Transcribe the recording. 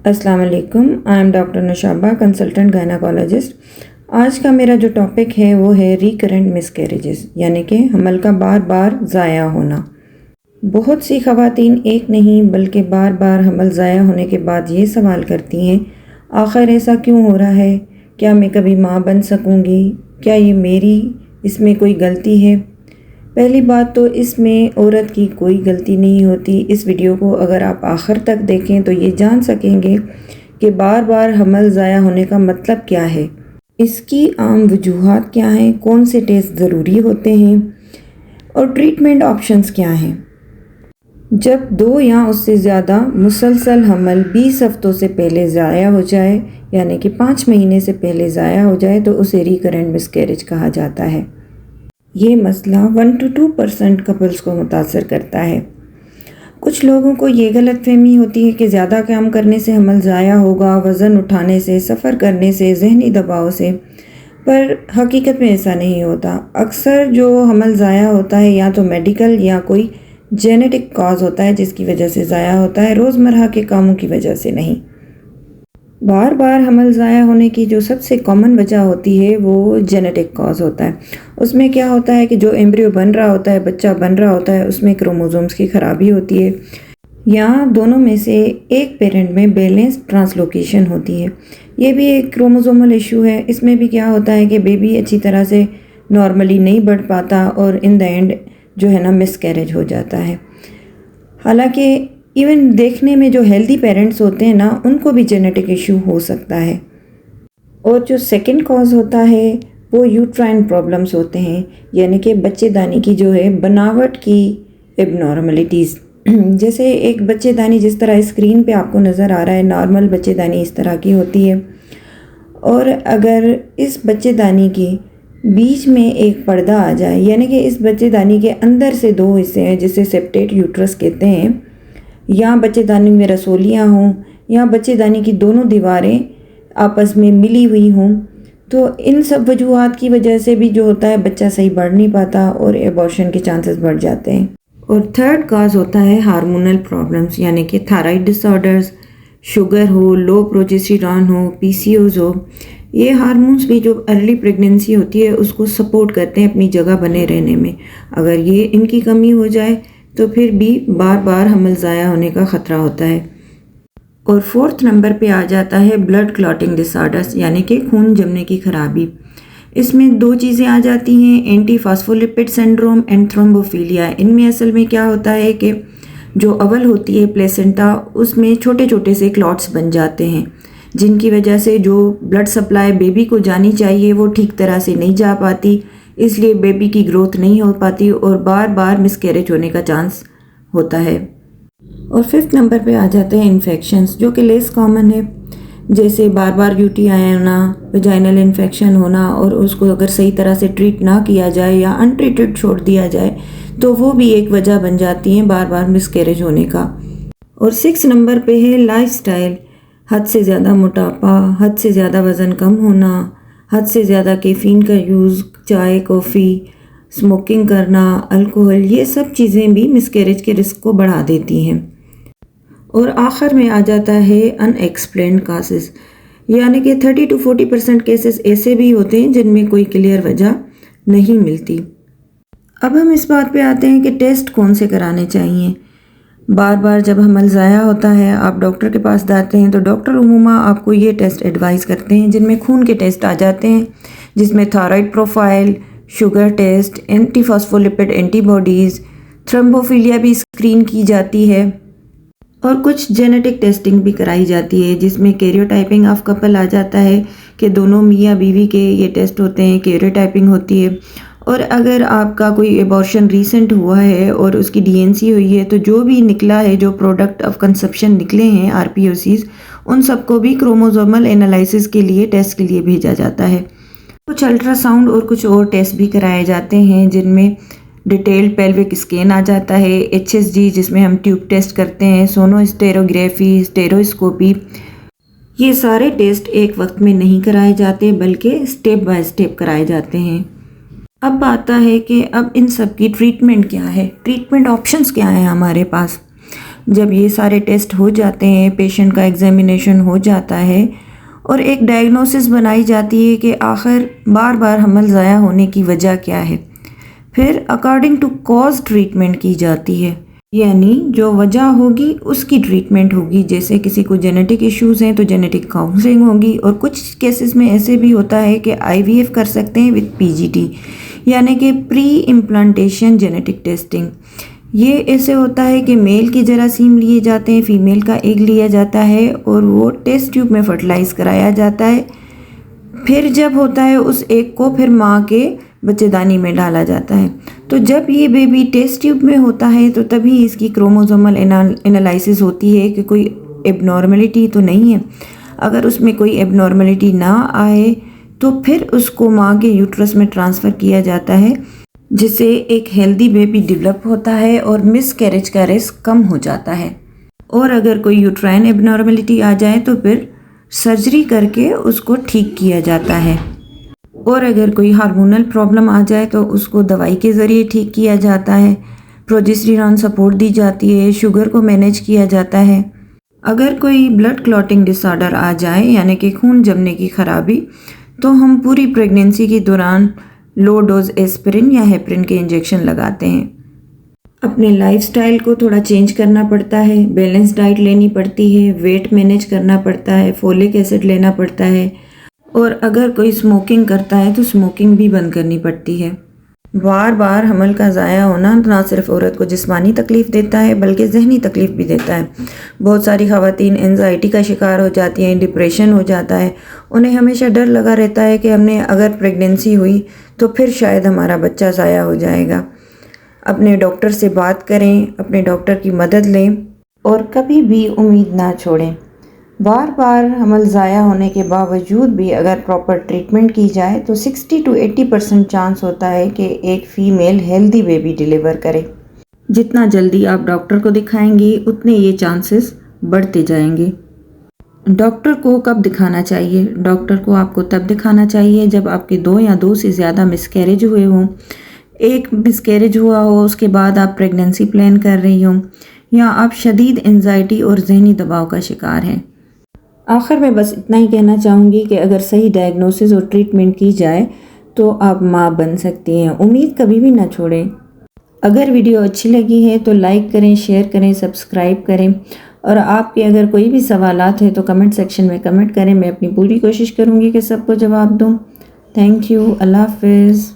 अस्सलाम वालेकुम। I am doctor Nushaba, consultant gynaecologist. आज का मेरा जो टॉपिक है वो है रिकरेंट मिसकैरेजेस, यानी कि हमल का बार बार ज़ाया होना। बहुत सी ख़वातीन एक नहीं बल्कि बार बार हमल ज़ाया होने के बाद ये सवाल करती हैं, आखिर ऐसा क्यों हो रहा है? क्या मैं कभी माँ बन सकूँगी? क्या ये मेरी इसमें कोई गलती है? पहली बात तो इसमें औरत की कोई गलती नहीं होती। इस वीडियो को अगर आप आखिर तक देखें तो ये जान सकेंगे कि बार बार हमल ज़ाया होने का मतलब क्या है, इसकी आम वजूहात क्या हैं, कौन से टेस्ट ज़रूरी होते हैं और ट्रीटमेंट ऑप्शंस क्या हैं। जब 2 या उससे ज़्यादा मुसलसल हमल 20 हफ्तों से पहले ज़ाया हो जाए, यानी कि 5 महीने से पहले ज़ाया हो जाए, तो उसे रिकरेंट मिसकैरेज कहा जाता है। ये मसला 1 to 2% कपल्स को मुतासर करता है। कुछ लोगों को ये गलतफहमी होती है कि ज़्यादा काम करने से हमल ज़ाया होगा, वज़न उठाने से, सफ़र करने से, ज़हनी दबाव से, पर हकीकत में ऐसा नहीं होता। अक्सर जो हमल ज़ाया होता है या तो मेडिकल या कोई जेनेटिक कॉज होता है जिसकी वजह से ज़ाया होता है, रोज़मर्रा के कामों की वजह से नहीं। बार बार हमल ज़ाया होने की जो सबसे कॉमन वजह होती है वो जेनेटिक कॉज होता है। उसमें क्या होता है कि जो एम्ब्रियो बन रहा होता है, बच्चा बन रहा होता है, उसमें क्रोमोसोम्स की ख़राबी होती है या दोनों में से एक पेरेंट में बैलेंस ट्रांसलोकेशन होती है। ये भी एक क्रोमोसोमल इशू है। इसमें भी क्या होता है कि बेबी अच्छी तरह से नॉर्मली नहीं बढ़ पाता और इन द एंड जो है ना मिसकैरेज हो जाता है। हालांकि इवन देखने में जो हेल्दी पेरेंट्स होते हैं ना, उनको भी जेनेटिक इशू हो सकता है। और जो सेकंड कॉज होता है वो यूट्राइन प्रॉब्लम्स होते हैं, यानी कि बच्चेदानी की जो है बनावट की एबनॉर्मलिटीज़। जैसे एक बच्चेदानी जिस तरह स्क्रीन पे आपको नज़र आ रहा है, नॉर्मल बच्चेदानी इस तरह की होती है, और अगर इस बच्चेदानी के बीच में एक पर्दा आ जाए, यानी कि इस बच्चेदानी के अंदर से 2 हिस्से हैं जिसे सेप्टेट यूट्रस कहते हैं, या बच्चेदानी में रसोलियाँ हों या बच्चेदानी की दोनों दीवारें आपस में मिली हुई हों, तो इन सब वजूहात की वजह से भी जो होता है बच्चा सही बढ़ नहीं पाता और एबॉर्शन के चांसेस बढ़ जाते हैं। और थर्ड कॉज होता है हार्मोनल प्रॉब्लम्स, यानी कि थायराइड डिसऑर्डर्स, शुगर हो, लो प्रोजेस्टेरॉन हो, पीसीओज हो। ये हार्मोन्स भी जो अर्ली प्रेगनेंसी होती है उसको सपोर्ट करते हैं अपनी जगह बने रहने में। अगर ये इनकी कमी हो जाए तो फिर भी बार बार हमल ज़ाया होने का ख़तरा होता है। और 4th नंबर पे आ जाता है ब्लड क्लॉटिंग डिसऑर्डर्स, यानी कि खून जमने की खराबी। इसमें 2 चीज़ें आ जाती हैं, anti phospholipid syndrome and thrombophilia. इनमें असल में क्या होता है कि जो अवल होती है प्लेसेंटा, उसमें छोटे छोटे से क्लॉट्स बन जाते हैं, जिनकी वजह से जो ब्लड सप्लाई बेबी को जानी चाहिए वो ठीक तरह से नहीं जा पाती, इसलिए बेबी की ग्रोथ नहीं हो पाती और बार बार मिसकैरेज होने का चांस होता है। और 5th नंबर पे आ जाते हैं इन्फेक्शंस, जो कि लेस कॉमन है, जैसे बार बार यूटीआई होना, वजाइनल इन्फेक्शन होना, और उसको अगर सही तरह से ट्रीट ना किया जाए या अनट्रीटेड छोड़ दिया जाए तो वो भी एक वजह बन जाती है बार बार मिसकैरेज होने का। और 6 नंबर पे है लाइफस्टाइल, हद से ज़्यादा मोटापा, हद से ज़्यादा वज़न कम होना, हद से ज़्यादा कैफ़ीन का यूज़, चाय, कॉफ़ी, स्मोकिंग करना, अल्कोहल, ये सब चीज़ें भी मिसकैरेज के रिस्क को बढ़ा देती हैं। और आखिर में आ जाता है अनएक्सप्लेन्ड कासेस, यानी कि 30 to 40% केसेस ऐसे भी होते हैं जिनमें कोई क्लियर वजह नहीं मिलती। अब हम इस बात पे आते हैं कि टेस्ट कौन से कराने चाहिए। बार बार जब हमल ज़ाया होता है, आप डॉक्टर के पास जाते हैं तो डॉक्टर उमूमा आपको ये टेस्ट एडवाइस करते हैं, जिनमें खून के टेस्ट आ जाते हैं, जिसमें thyroid profile, sugar test, anti phospholipid antibodies, thrombophilia भी स्क्रीन की जाती है, और कुछ जेनेटिक टेस्टिंग भी कराई जाती है, जिसमें कैरियोटाइपिंग ऑफ कपल आ जाता है कि दोनों मियाँ बीवी के ये टेस्ट होते हैं, कैरियोटाइपिंग होती है। और अगर आपका कोई एबॉर्शन रीसेंट हुआ है और उसकी डीएनसी हुई है, तो जो भी निकला है, जो प्रोडक्ट ऑफ कंसेप्शन निकले हैं आरपीओसीज, उन सबको भी क्रोमोसोमल एनालिसिस के लिए टेस्ट के लिए भेजा जाता है। कुछ अल्ट्रासाउंड और कुछ और टेस्ट भी कराए जाते हैं, जिनमें डिटेल्ड पेल्विक स्कैन आ जाता है, एचएसजी जिसमें हम ट्यूब टेस्ट करते हैं, सोनोस्टेरोग्राफी, स्टेरोस्कोपी। ये सारे टेस्ट एक वक्त में नहीं कराए जाते बल्कि स्टेप बाय स्टेप कराए जाते हैं। अब आता है कि अब इन सब की ट्रीटमेंट क्या है, ट्रीटमेंट ऑप्शंस क्या हैं हमारे पास। जब ये सारे टेस्ट हो जाते हैं, पेशेंट का एग्जामिनेशन हो जाता है और एक डायग्नोसिस बनाई जाती है कि आखिर बार बार हमल ज़ाया होने की वजह क्या है, फिर अकॉर्डिंग टू कॉज ट्रीटमेंट की जाती है, यानी जो वजह होगी उसकी ट्रीटमेंट होगी। जैसे किसी को जेनेटिक इश्यूज़ हैं तो जेनेटिक काउंसलिंग होगी, और कुछ केसेस में ऐसे भी होता है कि आईवीएफ कर सकते हैं विद पीजीटी, यानी कि प्री इम्प्लांटेशन जेनेटिक टेस्टिंग। ये ऐसे होता है कि मेल के जरासीम लिए जाते हैं, फीमेल का एग लिया जाता है और वो टेस्ट ट्यूब में फर्टिलाइज़ कराया जाता है। फिर जब होता है उस एग को फिर माँ के बच्चेदानी में डाला जाता है। तो जब ये बेबी टेस्ट ट्यूब में होता है तो तभी इसकी क्रोमोसोमल एनालिसिस होती है कि कोई एबनॉर्मलिटी तो नहीं है। अगर उसमें कोई एबनॉर्मलिटी ना आए तो फिर उसको माँ के यूट्रस में ट्रांसफ़र किया जाता है, जिससे एक हेल्दी बेबी डेवलप होता है और मिसकैरेज का रिस्क कम हो जाता है। और अगर कोई यूट्राइन एबनॉर्मलिटी आ जाए तो फिर सर्जरी करके उसको ठीक किया जाता है। और अगर कोई हार्मोनल प्रॉब्लम आ जाए तो उसको दवाई के ज़रिए ठीक किया जाता है, प्रोजेस्टेरॉन सपोर्ट दी जाती है, शुगर को मैनेज किया जाता है। अगर कोई ब्लड क्लॉटिंग डिसऑर्डर आ जाए यानी कि खून जमने की खराबी, तो हम पूरी प्रेगनेंसी के दौरान लो डोज एस्पिरिन या हेपरिन के इंजेक्शन लगाते हैं। अपने लाइफस्टाइल को थोड़ा चेंज करना पड़ता है, बैलेंस डाइट लेनी पड़ती है, वेट मैनेज करना पड़ता है, फोलिक एसिड लेना पड़ता है, और अगर कोई स्मोकिंग करता है तो स्मोकिंग भी बंद करनी पड़ती है। बार बार हमल का ज़ाया होना ना सिर्फ औरत को जिस्मानी तकलीफ़ देता है बल्कि जहनी तकलीफ़ भी देता है। बहुत सारी ख़वातीन एंजाइटी का शिकार हो जाती हैं, डिप्रेशन हो जाता है, उन्हें हमेशा डर लगा रहता है कि हमने अगर प्रेगनेंसी हुई तो फिर शायद हमारा बच्चा ज़ाया हो जाएगा। अपने डॉक्टर से बात करें, अपने डॉक्टर की मदद लें और कभी भी उम्मीद ना छोड़ें। बार बार हमल ज़ाया होने के बावजूद भी अगर प्रॉपर ट्रीटमेंट की जाए तो 60 to 80% चांस होता है कि एक फ़ीमेल हेल्दी बेबी डिलीवर करे। जितना जल्दी आप डॉक्टर को दिखाएंगे उतने ये चांसेस बढ़ते जाएंगे। डॉक्टर को कब दिखाना चाहिए? डॉक्टर को आपको तब दिखाना चाहिए जब आपके 2 या 2 से ज़्यादा मिसकैरेज हुए हों, एक मिसकैरेज हुआ हो उसके बाद आप प्रेगनेंसी प्लान कर रही हों, या आप शदीद एंजाइटी और जहनी दबाव का शिकार हैं। आखिर में बस इतना ही कहना चाहूँगी कि अगर सही डायग्नोसिस और ट्रीटमेंट की जाए तो आप माँ बन सकती हैं। उम्मीद कभी भी ना छोड़ें। अगर वीडियो अच्छी लगी है तो लाइक करें, शेयर करें, सब्सक्राइब करें, और आपके अगर कोई भी सवालात हैं तो कमेंट सेक्शन में कमेंट करें। मैं अपनी पूरी कोशिश करूँगी कि सबको जवाब दूँ। Thank you. अल्लाह हाफ़िज़।